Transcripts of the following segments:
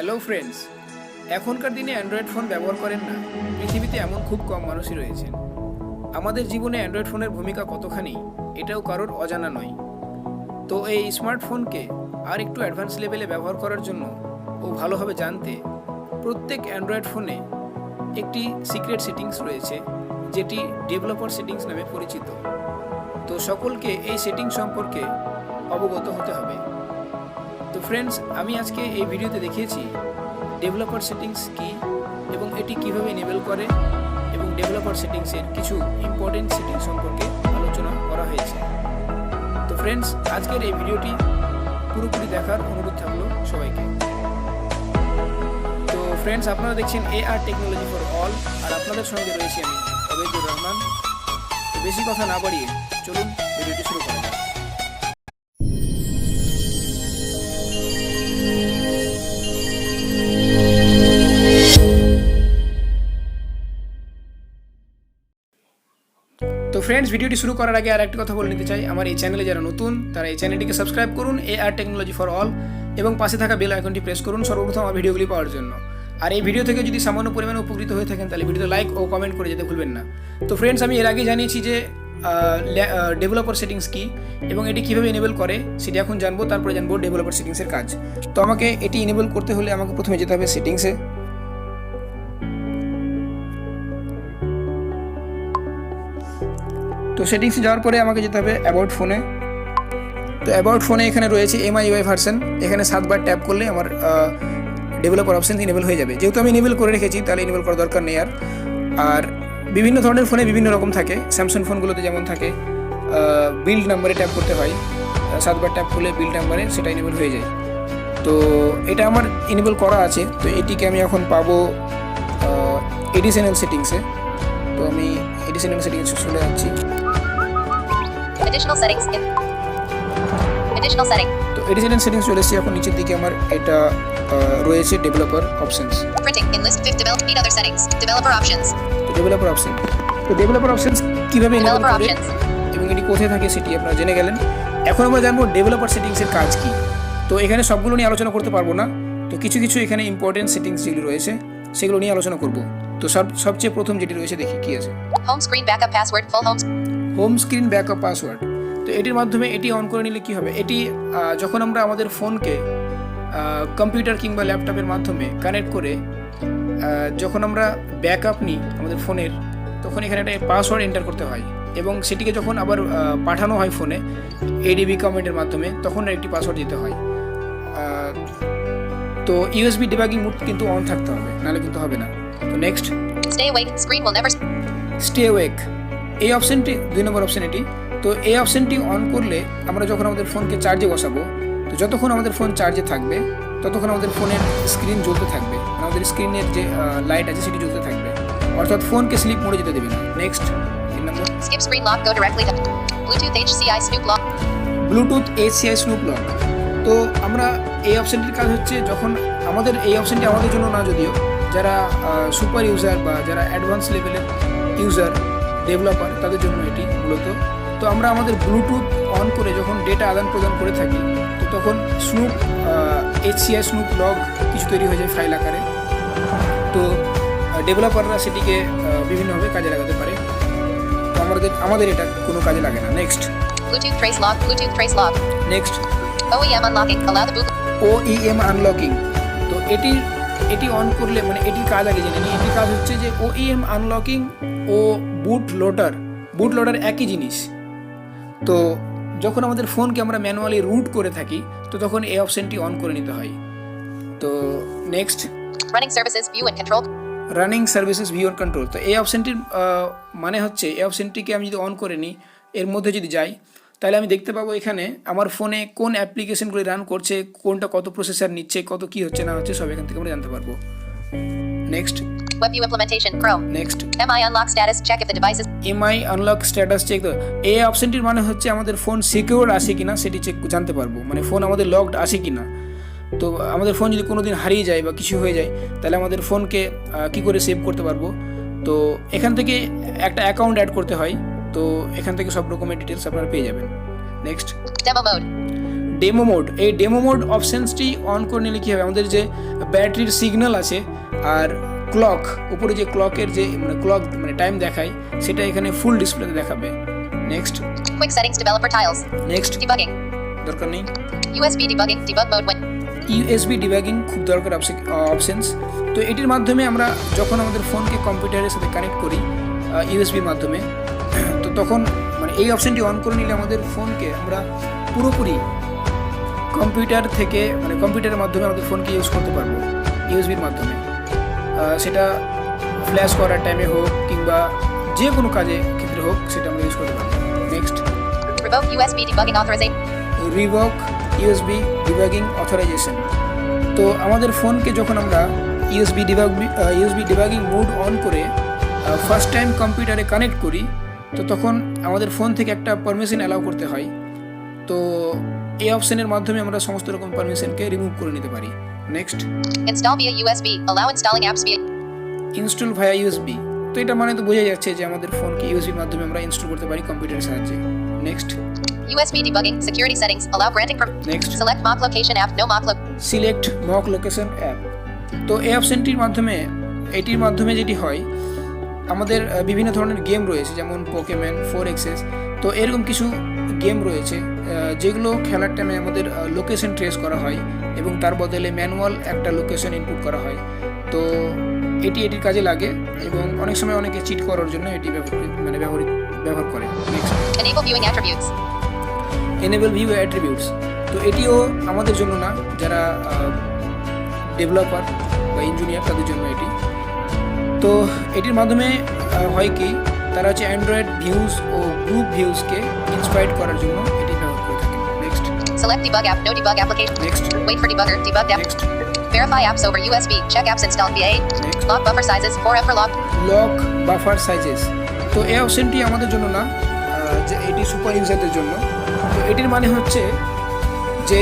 Hello friends, এখনকার দিনে Android phone ব্যবহার করেন না পৃথিবীতে এমন খুব কম মানুষই রয়েছেন। আমাদের জীবনে অ্যান্ড্রয়েড ফোনের ভূমিকা কতখানি এটাও কারোর অজানা নয়। তো এই স্মার্টফোনকে আর একটু অ্যাডভান্স লেভেলে ব্যবহার করার জন্য ও ভালোভাবে জানতে প্রত্যেক অ্যান্ড্রয়েড ফোনে একটি সিক্রেট সেটিংস রয়েছে, যেটি ডেভেলপার সেটিংস নামে পরিচিত। তো সকলকে এই সেটিংস সম্পর্কে অবগত হতে হবে। তো ফ্রেন্ডস, আমি আজকে এই ভিডিওতে দেখিয়েছি ডেভেলপার সেটিংস কি এবং এটি কিভাবে এনেবল করে, এবং ডেভেলপার সেটিংসের কিছু ইম্পর্টেন্ট সেটিংস সম্পর্কে আলোচনা করা হয়েছে। তো ফ্রেন্ডস, আজকের এই ভিডিওটি পুরোপুরি দেখার অনুরোধ থাকলো সবাইকে। তো ফ্রেন্ডস, আপনারা দেখছেন AR টেকনোলজি ফর অল, আর আপনাদের সঙ্গে রয়েছি আমি অবেদুর রহমান। তো বেশি কথা না বাড়িয়ে চলুন ভিডিওটি শুরু করা যাক। তো ফ্রেন্ডস, ভিডিওটি শুরু করার আগে আর একটা কথা বলে নিতে চাই, আমার এই চ্যানেলে যারা নতুন তারা এই চ্যানেলটিকে সাবস্ক্রাইব করুন, AR টেকনোলজি ফর অল, এবং পাশে থাকা বেল আইকনটি প্রেস করুন সর্বপ্রথম আমার ভিডিওগুলি পাওয়ার জন্য। আর এই ভিডিও থেকে যদি সামান্য পরিমাণে উপকৃত হয়ে থাকেন তাহলে ভিডিওতে লাইক ও কমেন্ট করে যেতে ভুলবেন না। তো ফ্রেন্ডস, আমি এর আগে জানিয়েছি যে ডেভেলপার সেটিংস কি এবং এটি কীভাবে এনেবল করে সেটি এখন জানবো, তারপরে জানবো ডেভেলপার সেটিংসের কাজ। তো আমাকে এটি এনেবল করতে হলে আমাকে প্রথমে যেতে হবে সেটিংসে। তো সেটিংসে যাওয়ার পরে আমাকে যেতে হবে অ্যাবাউট ফোনে। তো অ্যাবাউট ফোনে এখানে রয়েছে MIUI ভার্সন, এখানে 7 বার ট্যাপ করলে আমার ডেভেলপার অপশন ইনেবল হয়ে যাবে। যেহেতু আমি ইনেবল করে রেখেছি তাহলে ইনেবল করার দরকার নেই আর বিভিন্ন ধরনের ফোনে বিভিন্ন রকম থাকে। স্যামসাং ফোনগুলোতে যেমন থাকে বিল্ড নাম্বারে ট্যাপ করতে হয়, 7 বার ট্যাপ করলে বিল্ড নাম্বারে সেটা ইনেবল হয়ে যায়। তো এটা আমার ইনেবল করা আছে। তো এটিকে আমি এখন পাবো এডিশনাল সেটিংসে। তো আমি এডিশনাল সেটিংসে চলে যাচ্ছি। Additional settings in additional setting. তো এডিশনাল সেটিংস চলে এসেছি। এখন নিচের দিকে আমার এটা রয়েছে developer options. Printing in list 5 develop need other settings. Developer options. তো ডেভেলপার অপশন, তো ডেভেলপার অপশনস কিভাবে এনেবল Developer করে options. এবং এটি কোথায় থাকে সেটি আপনারা জেনে গেলেন। এখন আমরা জানবো ডেভেলপার সেটিংসের কাজ কি। তো এখানে সবগুলো নিয়ে আলোচনা করতে পারবো না, তো কিছু কিছু এখানে ইম্পর্টেন্ট সেটিংস যেগুলো রয়েছে সেগুলো নিয়ে আলোচনা করব। তো সবচেয়ে প্রথম যেটি রয়েছে দেখি কি আছে। Home screen backup password full home. Home screen backup password. তো এটির মাধ্যমে এটি অন করে নিলে কি হবে, এটি যখন আমরা আমাদের ফোনকে কম্পিউটার কিংবা ল্যাপটপের মাধ্যমে কানেক্ট করে যখন আমরা ব্যাকআপ নিই আমাদের ফোনের, তখন এখানে একটা পাসওয়ার্ড এন্টার করতে হয় এবং সেটিকে যখন আবার পাঠানো হয় ফোনে ADB কমেন্টের মাধ্যমে, তখন একটি পাসওয়ার্ড দিতে হয়। তো USB ডিবাগিং মোড কিন্তু অন থাকতে হবে, নাহলে কিন্তু হবে না। তো next, Stay awake. Screen will never. Stay awake, এই অপশানটি 2 নম্বর অপশান এটি। তো এই অপশানটি অন করলে আমরা যখন আমাদের ফোনকে চার্জে বসাবো, তো যতক্ষণ আমাদের ফোন চার্জে থাকবে ততক্ষণ আমাদের ফোনের স্ক্রিন জ্বলতে থাকবে, আমাদের স্ক্রিনের যে লাইট আছে সেটি জ্বলতে থাকবে, অর্থাৎ ফোনকে স্লিপ মোডে যেতে দেবে না। Next 3 number, Skip screen lock. Go directly to Bluetooth HCI Snoop Lock. Bluetooth HCI Snoop lock. তো আমরা এই অপশানটির কাজ হচ্ছে, যখন আমাদের এই অপশানটি আমাদের জন্য না, যদিও যারা সুপার ইউজার বা যারা অ্যাডভান্স লেভেলের ইউজার ডেভেলপার তাদের জন্য এটি মূলত। তো আমরা আমাদের ব্লুটুথ অন করে যখন ডেটা আদান প্রদান করে থাকি, তো তখন স্নুপ HCI স্নুপ লগ কিছু তৈরি হয়ে যায় ফাইল আকারে। তো ডেভেলপাররা সেটিকে বিভিন্নভাবে কাজে লাগাতে পারে। তো আমাদের এটা কোনো কাজে লাগে না। Next Bluetooth trace lock. Bluetooth trace lock. Next OEM unlocking. Allow the boot. OEM unlocking. তো এটি অন করলে, মানে এটির কাজ আগে জেনে নিই। এটির কাজ হচ্ছে যে OEM আনলকিং ও বুট লোডার একই জিনিস। তো যখন আমাদের ফোনকে আমরা ম্যানুয়ালি রুট করে থাকি, তো তখন এই অপশনটি অন করে নিতে হয়। তো next, Running services view and control. Running services view and control. তো এই অপশনটির মানে হচ্ছে, এই অপশনটিকে আমি যদি অন করে নিই, এর মধ্যে যদি যাই, তাহলে আমি দেখতে পাবো এখানে আমার ফোনে কোন অ্যাপ্লিকেশনগুলি রান করছে, কোনটা কত প্রসেসর নিচ্ছে, কত কি হচ্ছে না হচ্ছে, সব এখান থেকে আমরা জানতে পারবো। Next, Web view implementation. Chrome. Next MI unlock status. Check if the device is. MI unlock status check. এই অপশনটির মানে হচ্ছে আমাদের ফোন সিকিউর আছে কিনা সেটি জানতে পারবো, মানে ফোন আমাদের লকড আছে কিনা। তো আমাদের ফোন যদি কোনোদিন হারিয়ে যায় বা কিছু হয়ে যায়, তাহলে আমাদের ফোনকে কি করে সেভ করতে পারবো। তো এখান থেকে একটা অ্যাকাউন্ট অ্যাড করতে হয়। তো এখান থেকে সব রকমের ডিটেলস আপনারা পেয়ে যাবেন। Next, Demo mode. Demo mode, এই ডেমো মোড অপশানসটি অন করে নিলে কী হবে, আমাদের যে ব্যাটারির সিগন্যাল আছে আর ক্লক, উপরে যে ক্লকের যে ক্লক টাইম দেখায় সেটা এখানে ফুল ডিসপ্লেতে দেখাবে। Next, Quick settings developer tiles. Next Debugging. দরকার নেই। USB debugging. Debug mode when. USB debugging খুব দরকার অপশনস। তো এটির মাধ্যমে আমরা যখন আমাদের ফোনকে কম্পিউটারের সাথে কানেক্ট করি ইউএসবির মাধ্যমে, তো তখন এই অপশনটি অন করে নিলে আমাদের ফোনকে আমরা পুরোপুরি কম্পিউটার থেকে কম্পিউটারের মাধ্যমে আমাদের ফোনকে ইউজ করতে পারবো ইউএসবির মাধ্যমে। সেটা ফ্ল্যাশ করার টাইমে হোক কিংবা যে কোনো কাজে ক্ষেত্রে হোক, সেটা আমরা ইউজ করতে পারবো। Next, Revoke USB debugging authorization. Revoke USB debugging authorization. তো আমাদের ফোনকে যখন আমরা ইউএসবি ডিবাগিং মোড অন করে ফার্স্ট টাইম কম্পিউটারে কানেক্ট করি, তো তখন আমাদের ফোন থেকে একটা পারমিশন অ্যালাউ করতে হয়। তো এই অপশনের মাধ্যমে আমরা সমস্ত রকম পারমিশনকে রিমুভ করে নিতে পারি। Next, Install via USB. Allow installing apps via. Install via USB. তো এটা তো বোঝা যাচ্ছে যে আমাদের ফোনকে ইউএসবির মাধ্যমে আমরা ইনস্টল করতে পারি কম্পিউটারের সাহায্যে। Next, USB debugging. Security settings. Allow granting from. Next, Select mock location app. No mock select mock location app. তো এই অপশনটির মাধ্যমে যেটি হয়, আমাদের বিভিন্ন ধরনের গেম রয়েছে, যেমন পোকেম্যান, 4Xs। তো এরকম কিছু গেম রয়েছে যেগুলো খেলার টাইমে আমাদের লোকেশন ট্রেস করা হয় এবং তার বদলে ম্যানুয়াল একটা লোকেশন ইনপুট করা হয়। তো এটির কাজে লাগে এবং অনেক সময় অনেকে চিট করার জন্য এটি ব্যবহার করে। Next, Enable viewing attributes. Enable view attributes. তো এটিও আমাদের জন্য না, যারা ডেভেলপার বা ইঞ্জিনিয়ার তাদের জন্য এটি। তো এটির মাধ্যমে হয় কি, তারা হচ্ছে অ্যান্ড্রয়েড ভিউজ ও গ্রুপ ভিউজকে ইন্সপায়ার করার জন্য এটি ব্যবহার করে থাকে। Next, Select debug app. No debug application. Next, Wait for debugger. Debugged app. Next, Verify apps over USB. Check apps installed via. Next, Lock buffer sizes. 4M per lock. Lock buffer sizes. তো এই অপশনটি আমাদের জন্য না, যে এটি super ইউজারদের জন্য। তো এটির মানে হচ্ছে যে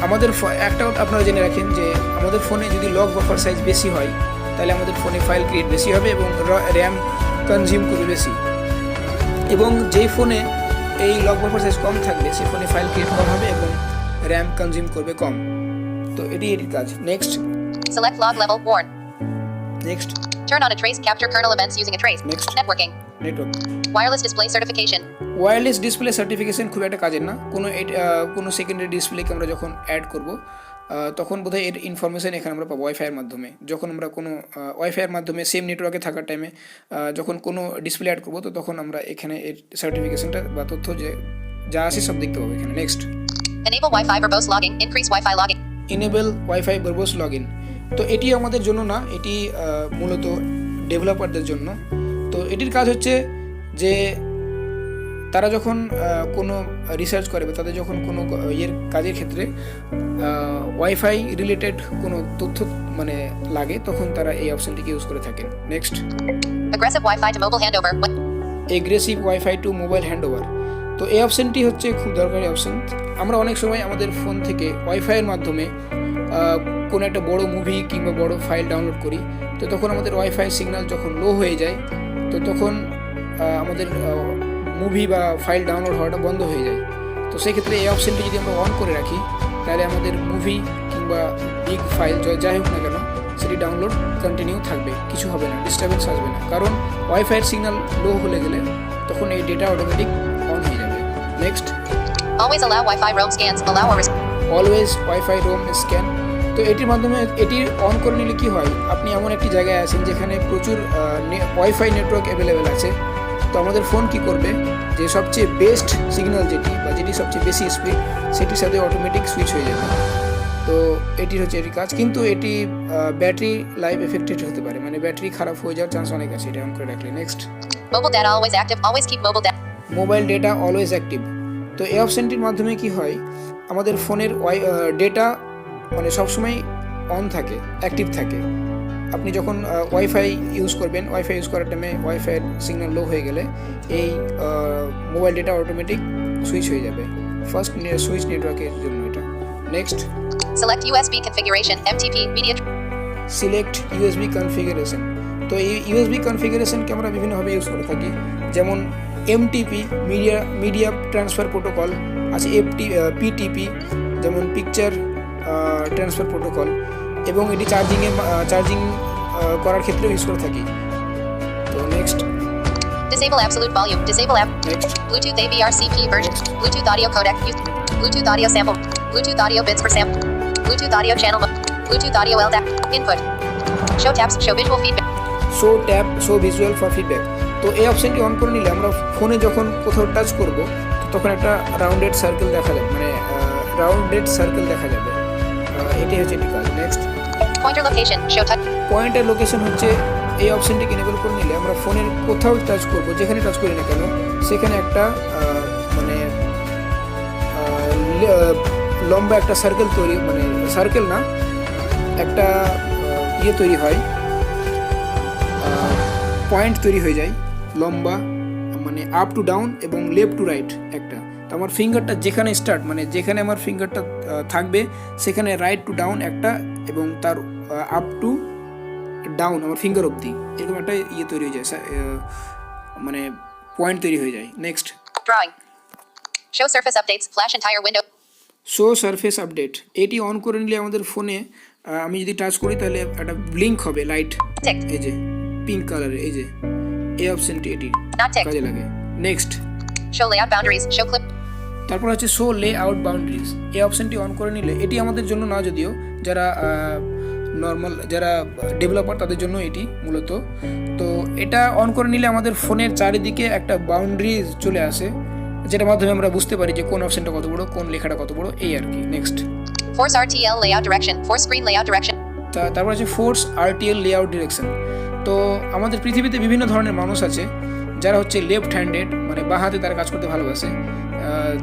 আমাদের একটা আপনারা জেনে রাখেন যে আমাদের ফোনে যদি লক বাফার সাইজ বেশি হয়, তাহলে আমাদের ফোনে ফাইল ক্রিয়েট বেশি হবে এবং র্যাম কনজিউম করবে বেশি। এবং যেই ফোনে এই লক বাফার সাইজ কম থাকবে, সেই ফোনে ফাইল ক্রিয়েট কম হবে এবং র্যাম কনজিউম করবে কম। তো এটির কাজ। Next, Select log level. Warn. Next, Turn on a trace. Capture kernel events using a trace. Next. Networking. Network. Wireless display certification. Wireless display certification খুব একটা কাজের না। কোনো সেকেন্ডারি ডিসপ্লেকে আমরা যখন অ্যাড করব, তখন বোধহয় এর ইনফরমেশন এখানে আমরা পাবো ওয়াইফাইয়ের মাধ্যমে। যখন আমরা কোনো ওয়াইফাইয়ের মাধ্যমে সেম নেটওয়ার্কে থাকার টাইমে যখন কোনো ডিসপ্লে অ্যাড করবো, তো তখন আমরা এখানে এর সার্টিফিকেশনটা বা তথ্য যা আছে সব দেখতে পাবো এখানে। Next, Enable Wi-Fi verbose logging. Increase Wi-Fi logging. Enable wifi verbs log in. তো এটি আমাদের জন্য না, এটি মূলত ডেভেলপারদের জন্য। তো এটির কাজ হচ্ছে যে তারা যখন কোনো রিসার্চ করে বা তাদের যখন কোনো কাজের ক্ষেত্রে ওয়াইফাই রিলেটেড কোনো তথ্য লাগে, তখন তারা এই অপশনটিকে ইউজ করে থাকেন। Next, Aggressive Wi-Fi to mobile handover. Aggressive wifi to mobile handover. তো এই অপশনটি হচ্ছে খুব দরকারি অপশন। আমরা অনেক সময় আমাদের ফোন থেকে ওয়াইফাইয়ের মাধ্যমে কোনো একটা বড় মুভি কিংবা বড় ফাইল ডাউনলোড করি, তো তখন আমাদের ওয়াইফাই সিগন্যাল যখন লো হয়ে যায়, তো তখন আমাদের মুভি বা ফাইল ডাউনলোড হওয়াটা বন্ধ হয়ে যায়। তো সেক্ষেত্রে এই অপশনটি যদি আমরা অন করে রাখি, তাহলে আমাদের মুভি কিংবা বিগ ফাইল যাই হোক না কেন, সেটি ডাউনলোড কন্টিনিউ থাকবে, কিছু হবে না, ডিস্টারবেন্স আসবে না। কারণ ওয়াইফাইয়ের সিগন্যাল লো হলে গেলে তখন এই ডেটা অটোমেটিক অন হয়ে যাবে। Next, Always allow Wi-Fi roam scans. Allow or always wifi roam scan. তো এটির মাধ্যমে এটি অন করে নিলে কি হয়, আপনি এমন একটি জায়গায় আছেন যেখানে প্রচুর ওয়াইফাই নেটওয়ার্ক অ্যাভেলেবেল আছে। তো আমাদের ফোন কি করবে, যে সবচেয়ে বেস্ট সিগন্যাল যেটি সবচেয়ে বেশি স্পিড, সেটির সাথে অটোমেটিক সুইচ হয়ে যাবে। তো এটির কাজ। কিন্তু এটি ব্যাটারি লাইফ এফেক্টেড হতে পারে, ব্যাটারি খারাপ হয়ে যাওয়ার চান্স অনেক আছে এটা অন করে রাখলে। Next, mobile data always active. Always keep mobile data. Mobile data always active. তো এই অপশনটির মাধ্যমে কি হয়, আমাদের ফোনের ডেটা সবসময় অন থাকে, অ্যাক্টিভ থাকে। আপনি যখন ওয়াইফাই ইউজ করবেন, ওয়াইফাই ইউজ করার টাইমে ওয়াইফাইয়ের সিগন্যাল লো হয়ে গেলে এই মোবাইল ডেটা অটোমেটিক সুইচ হয়ে যাবে। ফার্স্ট সুইচ নেটওয়ার্কের জন্য এটা। Next, Select USB configuration. MTP media. Select USB configuration. তো এই ইউএসবি কনফিগারেশনকে আমরা বিভিন্নভাবে ইউজ করে থাকি, যেমন এমটিপি মিডিয়া ট্রান্সফার প্রোটোকল, আছে পিটিপি, যেমন পিকচার ট্রান্সফার প্রোটোকল, এবং এটি চার্জিং করার ক্ষেত্রে ইউজ করে থাকি। তো next Disable absolute volume. Disable app. Next Bluetooth AVRCP version. Bluetooth audio codec. Bluetooth audio sample. Bluetooth audio bits per sample. Bluetooth audio channel. Bluetooth audio LDAC. Input. Show tabs. Show visual feedback. Show tab show visual for feedback. তো এই অপশানটি on করে নিলে আমরা ফোনে যখন কোথাও touch করব তখন একটা রাউন্ডেড সার্কেল দেখা যাবে, এটি হচ্ছে একটি কাজ। Next Pointer location. Show touch. পয়েন্টের লোকেশন হচ্ছে এই অপশানটিকে এনেবল করে নিলে আমরা ফোনের কোথাও টাচ করব, যেখানে টাচ করি না কেন সেখানে একটা মানে লম্বা একটা সার্কেল তৈরি, মানে সার্কেল না, একটা তৈরি হয়, পয়েন্ট তৈরি হয়ে যায় লম্বা, মানে আপ টু ডাউন এবং লেফট টু রাইট একটা। তো আমার ফিঙ্গারটা যেখানে স্টার্ট, মানে যেখানে আমার ফিঙ্গারটা থাকবে সেখানে রাইট টু ডাউন একটা, এবং তার আপ টু ডাউন আমার ফিঙ্গার অবধি এরকম একটা তৈরি হয়ে যায়, মানে পয়েন্ট তৈরি হয়ে যায়। Next Drawing. Show surface updates. Flash entire window. Show surface update, এটি অন করে নিলে আমাদের ফোনে আমি যদি টাচ করি তাহলে একটা ব্লিঙ্ক হবে লাইট, Tick. এই যে পিঙ্ক কালারের, এই অপশনটি এটি Not ticked. কাজে লাগে। Next Show layout boundaries. Show clip. তারপর হচ্ছে শো লে আউট বাউন্ডারিজ, এই অপশনটি অন করে নিলে, এটি আমাদের জন্য না যদিও, যারা নর্মাল যারা ডেভেলপার তাদের জন্য এটি মূলত। তো এটা অন করে নিলে আমাদের ফোনের চারিদিকে একটা বাউন্ডারিজ চলে আসে, যেটার মাধ্যমে আমরা বুঝতে পারি যে কোন অপশনটা কত বড়, কোন লেখাটা কত বড়, এই আর কি। Next Force RTL layout direction. Force screen layout direction. তারপর আছে ফোর্স আরটিএল লেআউট ডিরেকশন। তো আমাদের পৃথিবীতে বিভিন্ন ধরনের মানুষ আছে যারা হচ্ছে লেফট হ্যান্ডেড, মানে বাঁ হাতে তারা কাজ করতে ভালোবাসে,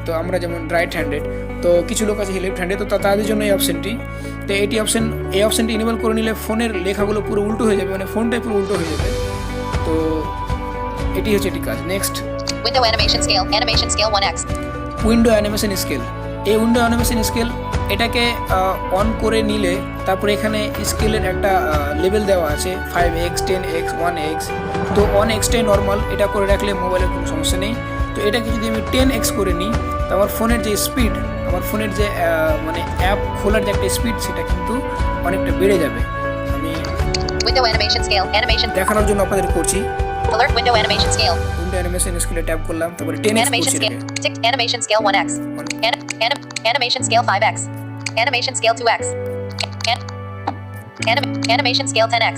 তো আমরা যেমন রাইট হ্যান্ডেড, তো কিছু লোক আছে লেফট হ্যান্ডেড, তো তাদের জন্য এই অপশনটি। তো এই অপশনটি ইনেবল করে নিলে ফোনের লেখাগুলো পুরো উল্টো হয়ে যাবে, মানে ফোনটাই পুরো উল্টো হয়ে যাবে। তো এটি হচ্ছে এটি কাজ। Next Window animation scale. Animation scale 1x. Window animation scale, এই উইন্ডো অ্যানিমেশন স্কেল এটাকে অন করে নিলে তারপরে এখানে স্কেলের একটা লেভেল দেওয়া আছে 5x, 10x, 1x। তো 1xটাই নর্মাল, এটা করে রাখলে মোবাইলের কোনো সমস্যা নেই। তো এটাকে যদি আমি 10x করে নিই তো আমার ফোনের যে স্পিড, আমার ফোনের যে মানে অ্যাপ খোলার যে একটা স্পিড, সেটা কিন্তু অনেকটা বেড়ে যাবে। আমি Window animation scale. Animation. দেখানোর জন্য আপনাদের করছি। Alert window animation scale. Window animation স্কেলে ট্যাপ করলাম, তারপরে 10x Animation করছি scale. এটাকে। Ticked. Animation scale 1x. Animation scale 5x. Animation scale 2x. Animation scale 10x.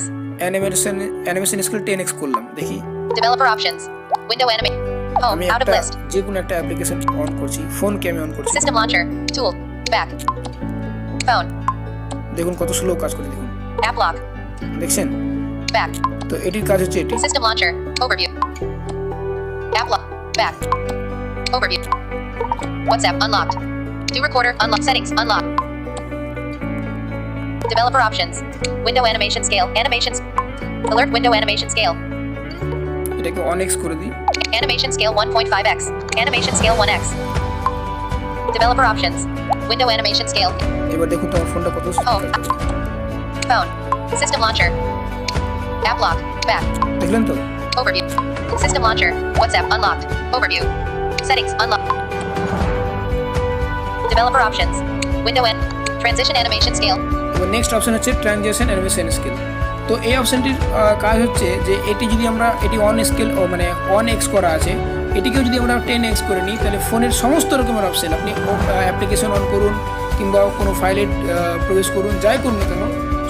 Animation scale 10x করলাম, দেখি। Developer options. Window animate. Home. আমি Out of একটা list. যে কোনো একটা অ্যাপ্লিকেশন অন করছি, ফোনকে আমি অন করছি, System launcher. Tool. Back. Phone. দেখুন কত স্লো কাজ করে, দেখুন, App lock. দেখছেন? Back. তো এটির কাজ হচ্ছে এটি। System launcher. Overview. App lock. Back. Overview. WhatsApp unlocked. Do recorder unlocked. Settings unlocked. Developer options. Window animation scale. Animations. Alert window animation scale. এটাকে 1x করে দিই। Animation scale 1.5x. Animation scale 1x. Developer options. Window animation scale. এবার দেখুন তোমার ফোনটা কত slow Home. Phone. System launcher. App lock. Back. দেখলেন তো? Overview. System launcher. WhatsApp unlocked. Overview. Settings unlocked. Developer options. Window and transition animation scale. এবার next option হচ্ছে transition animation scale. তো এই অপশনটির কাজ হচ্ছে যে এটি যদি আমরা এটি অন স্কেল মানে 1x করা আছে, এটিকেও যদি আমরা 10x করে নিই তাহলে ফোনের সমস্ত রকমের অপশন, আপনি অ্যাপ্লিকেশন অন করুন কিংবা কোনো ফাইলে প্রবেশ করুন, যাই করুন না কেন,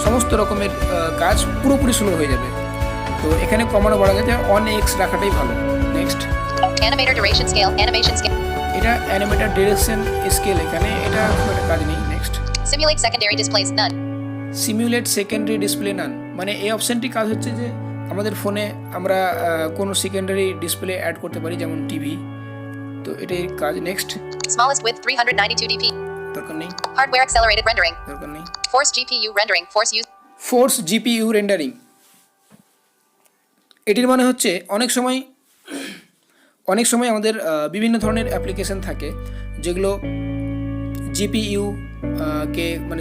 সমস্ত রকমের কাজ পুরোপুরি স্লো হয়ে যাবে। তো এখানে কমানো বাড়া যাতে 1x রাখাটাই ভালো। Next Animator duration scale. Animation scale. এটা অ্যানিমেটর ডিরেকশন স্কেল, এখানে এটা খুব একটা কাজ নেই। Next Simulate secondary displays. None. Simulate secondary display none, মানে এই অপশানটি কাজ হচ্ছে যে আমাদের ফোনে আমরা কোনো সেকেন্ডারি ডিসপ্লে অ্যাড করতে পারি, যেমন টিভি। তো এটাই কাজ। Next Smallest width 392 dp. দরকার নেই, Hardware accelerated rendering. দরকার নেই। Force GPU rendering. Force use. Force GPU rendering, এটির মানে হচ্ছে অনেক সময় আমাদের বিভিন্ন ধরনের অ্যাপ্লিকেশন থাকে যেগুলো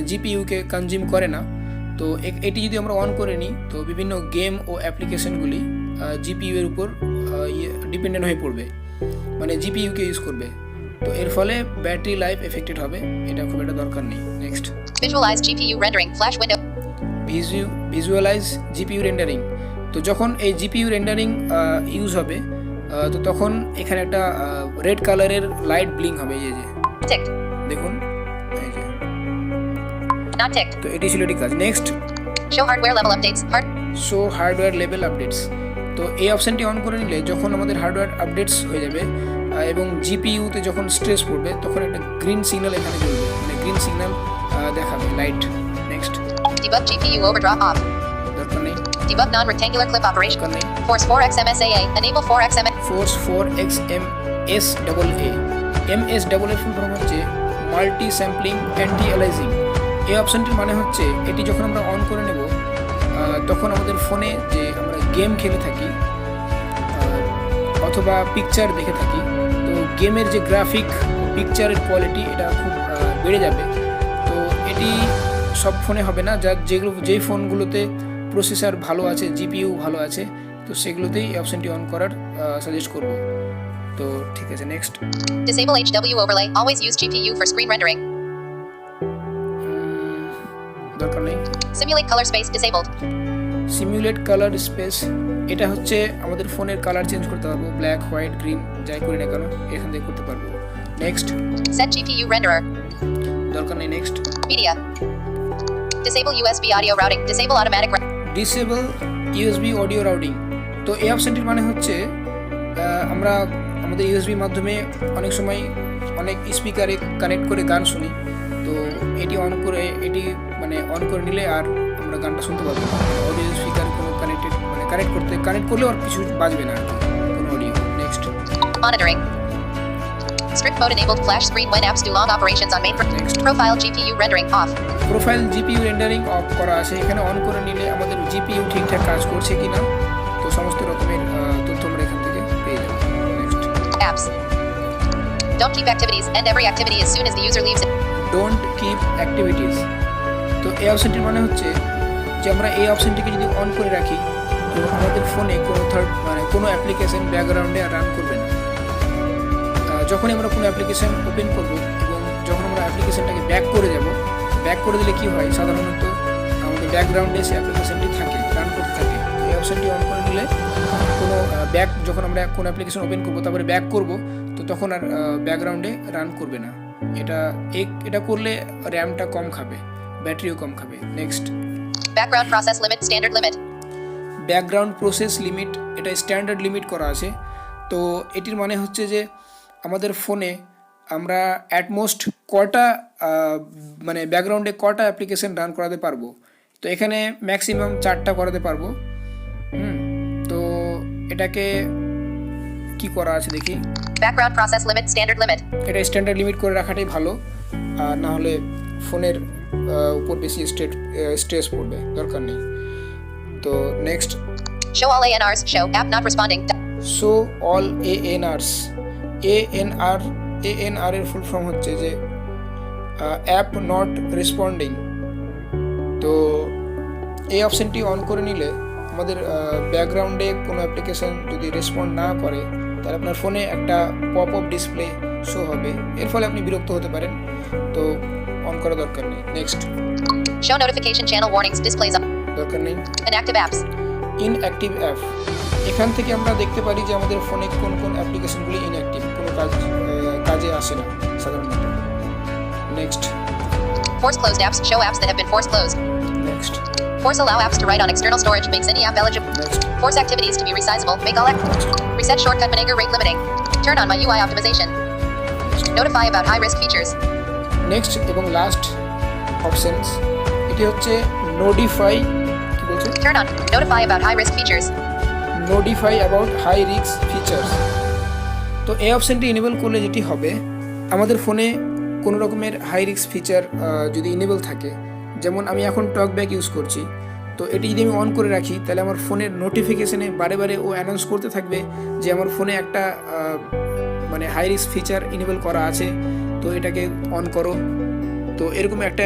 জিপিইউকে কনজিউম করে না। তো এটি যদি আমরা অন করে নিই তো বিভিন্ন গেম ও অ্যাপ্লিকেশনগুলি জিপিইউ এর উপর ডিপেন্ডেন্ট হয়ে পড়বে, মানে জিপিইউকে ইউজ করবে। তো এর ফলে ব্যাটারি লাইফ এফেক্টেড হবে, এটা খুব একটা দরকার নেই। Next, Visualize GPU rendering flash window. Visualise GPU rendering. তো যখন এই জিপিইউ রেন্ডারিং ইউজ হবে তো তখন এখানে একটা রেড কালারের লাইট ব্লিং হবে, এই যে Ticked. দেখুন, এই যে। Not ticked. তো এটি ছিল এটি কাজ। Next, Show hardware level updates. Show hardware level updates. তো এই অপশানটি অন করে নিলে যখন আমাদের হার্ডওয়্যার আপডেটস হয়ে যাবে এবং জিপিইউতে যখন স্ট্রেস পড়বে তখন একটা গ্রিন সিগন্যাল এখানে জ্বলবে, মানে গ্রিন সিগন্যাল দেখাবে light. Next, Debug GPU overdraw off. দরকার নেই, Debug non-rectangular clip operation. দরকার নেই। Force 4x MSAA. Enable 4x force 4XMSAA। MSAA full form হচ্ছে মাল্টি স্যাম্পলিং অ্যান্টি অ্যালাইজিং। এই অপশানটির মানে হচ্ছে এটি যখন আমরা অন করে নেব তখন আমাদের ফোনে যে আমরা গেম খেলে থাকি অথবা পিকচার দেখে থাকি, তো গেমের যে গ্রাফিক পিকচারের কোয়ালিটি এটা খুব বেড়ে যাবে। তো এটি সব ফোনে হবে না, যেই ফোনগুলোতে প্রসেসর ভালো আছে, জিপিইউ ভালো আছে, তো সেগুলোতেই এই অপশানটি অন করার সাজেস্ট করব। তো ঠিক আছে, next, Disable HW overlay. Always use GPU for screen rendering. দরকার নেই। Simulate color space disabled. Simulate colour space, এটা হচ্ছে আমাদের ফোনের কালার চেঞ্জ করতে পারবো, ব্ল্যাক, হোয়াইট, গ্রিন যাই করি না কেন এখান থেকে করতে পারবো। Next, Set GPU renderer. দরকার নেই। Next, Media. Disable USB audio routing. Disable automatic. Disable USB audio routing. তো এই অপশানটির মানে হচ্ছে আমরা আমাদের ইউএসবির মাধ্যমে অনেক সময় অনেক স্পিকারে কানেক্ট করে গান শুনি, তো এটি অন করে নিলে আর আমরা গানটা শুনতে পারবো না, অডিও স্পিকার কোনো কানেক্ট করলেও আর কিছু বাজবে না আর কি, কোনো audio. Next, Monitoring. Strict mode enabled flash screen when apps do long operations on main. Next. Profile GPU rendering off. Profile GPU rendering of করা আছে, এখানে অন করে নিলে আমাদের জিপিইউ ঠিকঠাক কাজ করছে কিনা তো সমস্ত রকমের তথ্য আমরা এখান থেকে পেয়ে যাবো। Next, Apps. Don't keep activities. End every activity as soon as the user leaves it. Don't keep activities. তো এই অপশানটির মানে হচ্ছে যে আমরা এই অপশানটিকে যদি অন করে রাখি তো আমাদের ফোনে কোনো অ্যাপ্লিকেশন ব্যাকগ্রাউন্ডে আর রান করবে না। যখনই আমরা কোনো অ্যাপ্লিকেশন ওপেন করব এবং যখন আমরা অ্যাপ্লিকেশনটাকে ব্যাক করে দিলে কি হয়, সাধারণত আমাদের ব্যাকগ্রাউন্ডে সেই অ্যাপ্লিকেশনটি থাকে, রান করতে থাকে। এই অপশানটি অন করে নিলে যখন আমরা কোনো অ্যাপ্লিকেশন ওপেন করবো তারপরে ব্যাক করব তো তখন আর ব্যাকগ্রাউন্ডে রান করবে না। এটা করলে র্যামটা কম খাবে, ব্যাটারিও কম খাবে। Next, Background process limit. Standard limit. Background process limit, এটা স্ট্যান্ডার্ড লিমিট করা আছে। তো এটির মানে হচ্ছে যে আমাদের ফোনে আমরা অ্যাটমোস্ট ব্যাকগ্রাউন্ডে কটা অ্যাপ্লিকেশন রান করাতে পারবো, তো এখানে ম্যাক্সিমাম 4টা করাতে পারবো। তো এটাকে কি করা আছে দেখি, Background process limit. Standard limit. এটা স্ট্যান্ডার্ড লিমিট করে রাখাটাই ভালো, আর না হলে ফোনের উপর বেশি স্ট্রেস পড়বে, দরকার নেই। তো next, Show all ANRs. Show app not responding. Show all ANRs। ANR এর ফুল ফর্ম হচ্ছে যে অ্যাপ নট রেসপন্ডিং। তো এই অপশানটি অন করে নিলে আমাদের ব্যাকগ্রাউন্ডে কোনো অ্যাপ্লিকেশন যদি রেসপন্ড না করে তাহলে আপনার ফোনে একটা পপ আপ ডিসপ্লে শো হবে, এর ফলে আপনি বিরক্ত হতে পারেন, তো অন করা দরকার নেই। Next, Show notification channel warnings. Displays দরকার নেই। inactive apps. ইনঅ্যাক্টিভ অ্যাপ, এখান থেকে আমরা দেখতে পারি যে আমাদের ফোনে কোন কোন অ্যাপ্লিকেশনগুলি ইনঅ্যাক্টিভ, কোনো কাজে আসে না সাধারণত। Next, Force closed apps. Show apps that have been force closed. Next, Force allow apps to write on external storage. Makes any app eligible. Next, Force activities to be resizable. Make all reset shortcut Vinegar rate limiting. Turn on my UI optimization. Notify about high risk features. Next এবং last options, এটি হচ্ছে notify, কি বলছে, Turn on notify about high risk features. Notify about high risk features. তো এই অপশানটি enable করলে যেটি হবে, আমাদের ফোনে কোনো রকমের হাই রিস্ক ফিচার যদি ইনেবল থাকে, যেমন আমি এখন টকব্যাক ইউজ করছি, তো এটি যদি আমি অন করে রাখি তাহলে আমার ফোনের নোটিফিকেশানে বারে বারে ও অ্যানাউন্স করতে থাকবে যে আমার ফোনে একটা হাই রিস্ক ফিচার ইনেবল করা আছে, তো এটাকে অন করো। তো এরকম একটা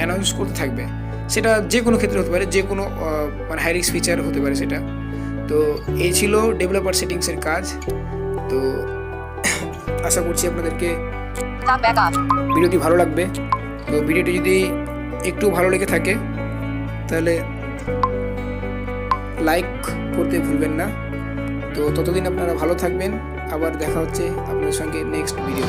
অ্যানাউন্স করতে থাকবে, সেটা যে কোনো ক্ষেত্রে হতে পারে, যে কোনো হাই রিস্ক ফিচার হতে পারে সেটা। তো এই ছিল ডেভেলপার সেটিংসের কাজ। তো আশা করছি আপনাদেরকে Talk back off. ভিডিওটি ভালো লাগবে। তো ভিডিওটি যদি একটু ভালো লেগে থাকে তাহলে লাইক করতে ভুলবেন না। তো ততদিন আপনারা ভালো থাকবেন, আবার দেখা হচ্ছে আপনাদের সঙ্গে নেক্সট ভিডিও।